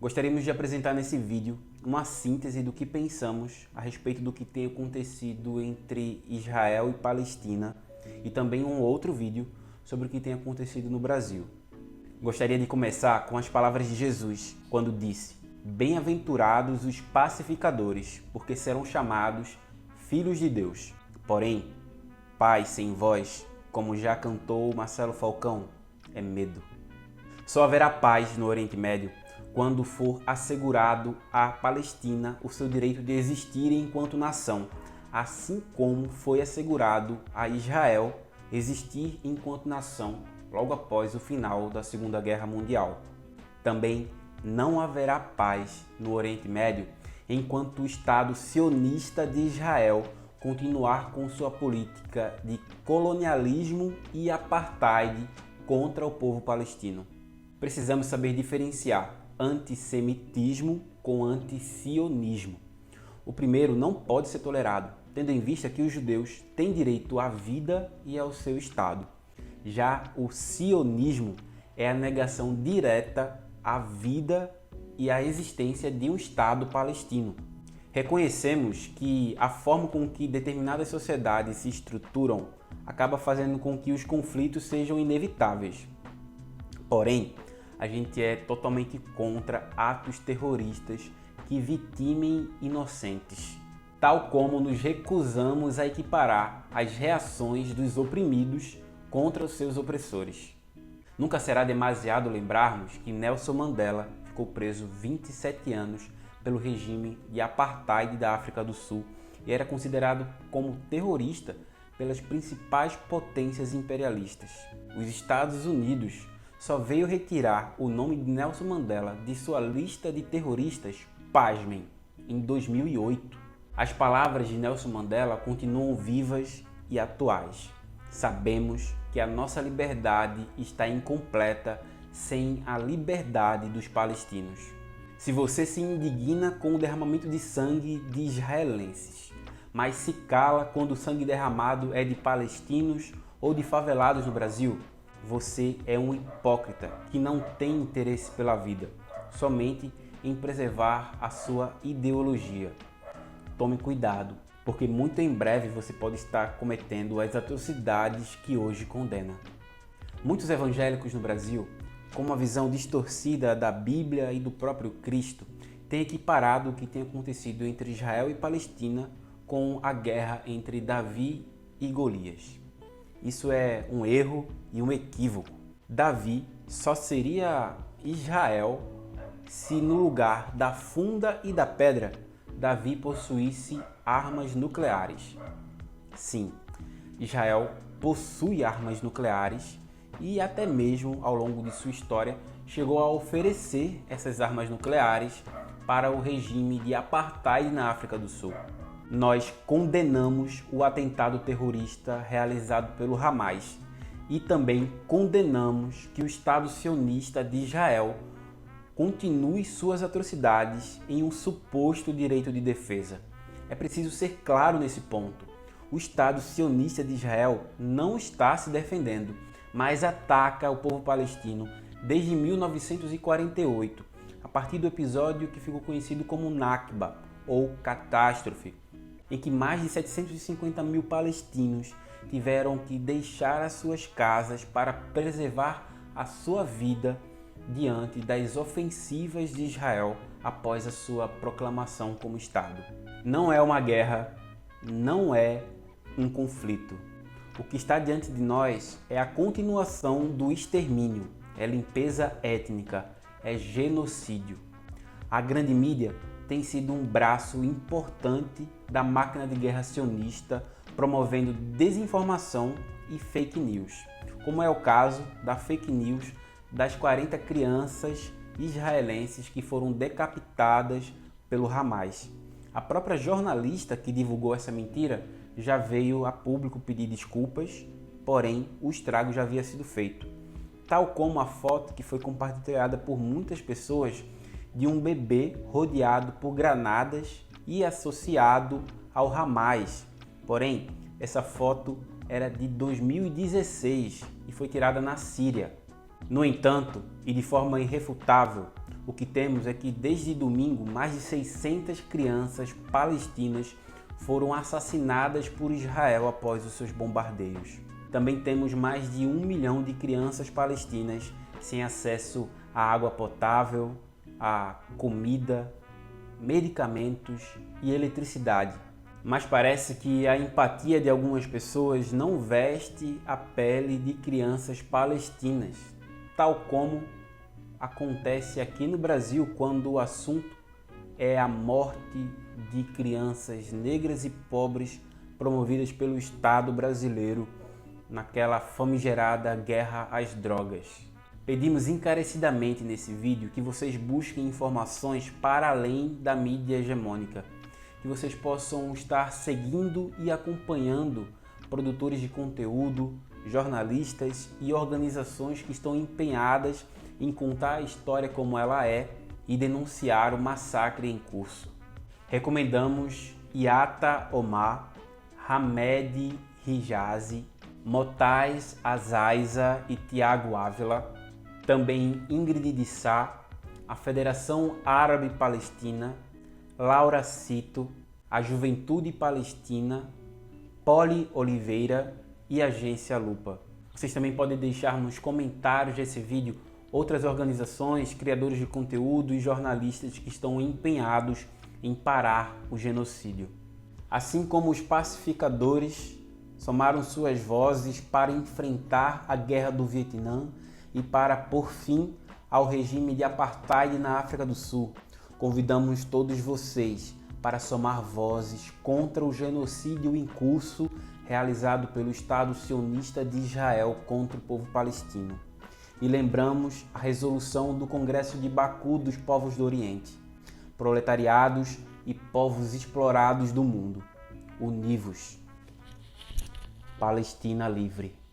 Gostaríamos de apresentar nesse vídeo uma síntese do que pensamos a respeito do que tem acontecido entre Israel e Palestina e também um outro vídeo sobre o que tem acontecido no Brasil. Gostaria de começar com as palavras de Jesus, quando disse: "Bem-aventurados os pacificadores, porque serão chamados filhos de Deus. Porém, paz sem voz, como já cantou Marcelo Falcão, é medo." Só haverá paz no Oriente Médio quando for assegurado à Palestina o seu direito de existir enquanto nação, assim como foi assegurado a Israel existir enquanto nação logo após o final da Segunda Guerra Mundial. Também não haverá paz no Oriente Médio enquanto o Estado sionista de Israel continuar com sua política de colonialismo e apartheid contra o povo palestino. Precisamos saber diferenciar antissemitismo com antisionismo. O primeiro não pode ser tolerado, tendo em vista que os judeus têm direito à vida e ao seu Estado. Já o sionismo é a negação direta à vida e à existência de um Estado palestino. Reconhecemos que a forma com que determinadas sociedades se estruturam acaba fazendo com que os conflitos sejam inevitáveis. Porém, a gente é totalmente contra atos terroristas que vitimem inocentes, tal como nos recusamos a equiparar as reações dos oprimidos contra os seus opressores. Nunca será demasiado lembrarmos que Nelson Mandela ficou preso 27 anos pelo regime de apartheid da África do Sul e era considerado como terrorista pelas principais potências imperialistas. Os Estados Unidos só veio retirar o nome de Nelson Mandela de sua lista de terroristas, pasmem, em 2008. As palavras de Nelson Mandela continuam vivas e atuais. Sabemos que a nossa liberdade está incompleta sem a liberdade dos palestinos. Se você se indigna com o derramamento de sangue de israelenses, mas se cala quando o sangue derramado é de palestinos ou de favelados no Brasil, você é um hipócrita que não tem interesse pela vida, somente em preservar a sua ideologia. Tome cuidado, porque muito em breve você pode estar cometendo as atrocidades que hoje condena. Muitos evangélicos no Brasil, com uma visão distorcida da Bíblia e do próprio Cristo, têm equiparado o que tem acontecido entre Israel e Palestina com a guerra entre Davi e Golias. Isso é um erro e um equívoco. Davi só seria Israel se no lugar da funda e da pedra, Davi possuísse armas nucleares. Sim, Israel possui armas nucleares e até mesmo ao longo de sua história chegou a oferecer essas armas nucleares para o regime de apartheid na África do Sul. Nós condenamos o atentado terrorista realizado pelo Hamas e também condenamos que o Estado sionista de Israel continue suas atrocidades em um suposto direito de defesa. É preciso ser claro nesse ponto. O Estado sionista de Israel não está se defendendo, mas ataca o povo palestino desde 1948, a partir do episódio que ficou conhecido como Nakba, ou catástrofe, em que mais de 750 mil palestinos tiveram que deixar as suas casas para preservar a sua vida diante das ofensivas de Israel após a sua proclamação como Estado. Não é uma guerra, não é um conflito. O que está diante de nós é a continuação do extermínio, é limpeza étnica, é genocídio. A grande mídia tem sido um braço importante da máquina de guerra sionista, promovendo desinformação e fake news, como é o caso da fake news das 40 crianças israelenses que foram decapitadas pelo Hamas. A própria jornalista que divulgou essa mentira já veio a público pedir desculpas, porém o estrago já havia sido feito. Tal como a foto que foi compartilhada por muitas pessoas de um bebê rodeado por granadas e associado ao Hamas. Porém, essa foto era de 2016 e foi tirada na Síria. No entanto, e de forma irrefutável, o que temos é que desde domingo mais de 600 crianças palestinas foram assassinadas por Israel após os seus bombardeios. Também temos mais de 1 milhão de crianças palestinas sem acesso à água potável, a comida, medicamentos e eletricidade. Mas parece que a empatia de algumas pessoas não veste a pele de crianças palestinas, tal como acontece aqui no Brasil quando o assunto é a morte de crianças negras e pobres promovidas pelo Estado brasileiro naquela famigerada guerra às drogas. Pedimos encarecidamente nesse vídeo que vocês busquem informações para além da mídia hegemônica, que vocês possam estar seguindo e acompanhando produtores de conteúdo, jornalistas e organizações que estão empenhadas em contar a história como ela é e denunciar o massacre em curso. Recomendamos Yatta Omar, Hamed Hijazi, Motaes Azaiza e Tiago Ávila, também Ingrid de Sá, a Federação Árabe Palestina, Laura Cito, a Juventude Palestina, Poli Oliveira e Agência Lupa. Vocês também podem deixar nos comentários desse vídeo outras organizações, criadores de conteúdo e jornalistas que estão empenhados em parar o genocídio. Assim como os pacificadores somaram suas vozes para enfrentar a guerra do Vietnã e para pôr fim ao regime de apartheid na África do Sul, convidamos todos vocês para somar vozes contra o genocídio em curso realizado pelo Estado sionista de Israel contra o povo palestino. E lembramos a resolução do Congresso de Baku dos Povos do Oriente, proletariados e povos explorados do mundo. Univos. Palestina livre.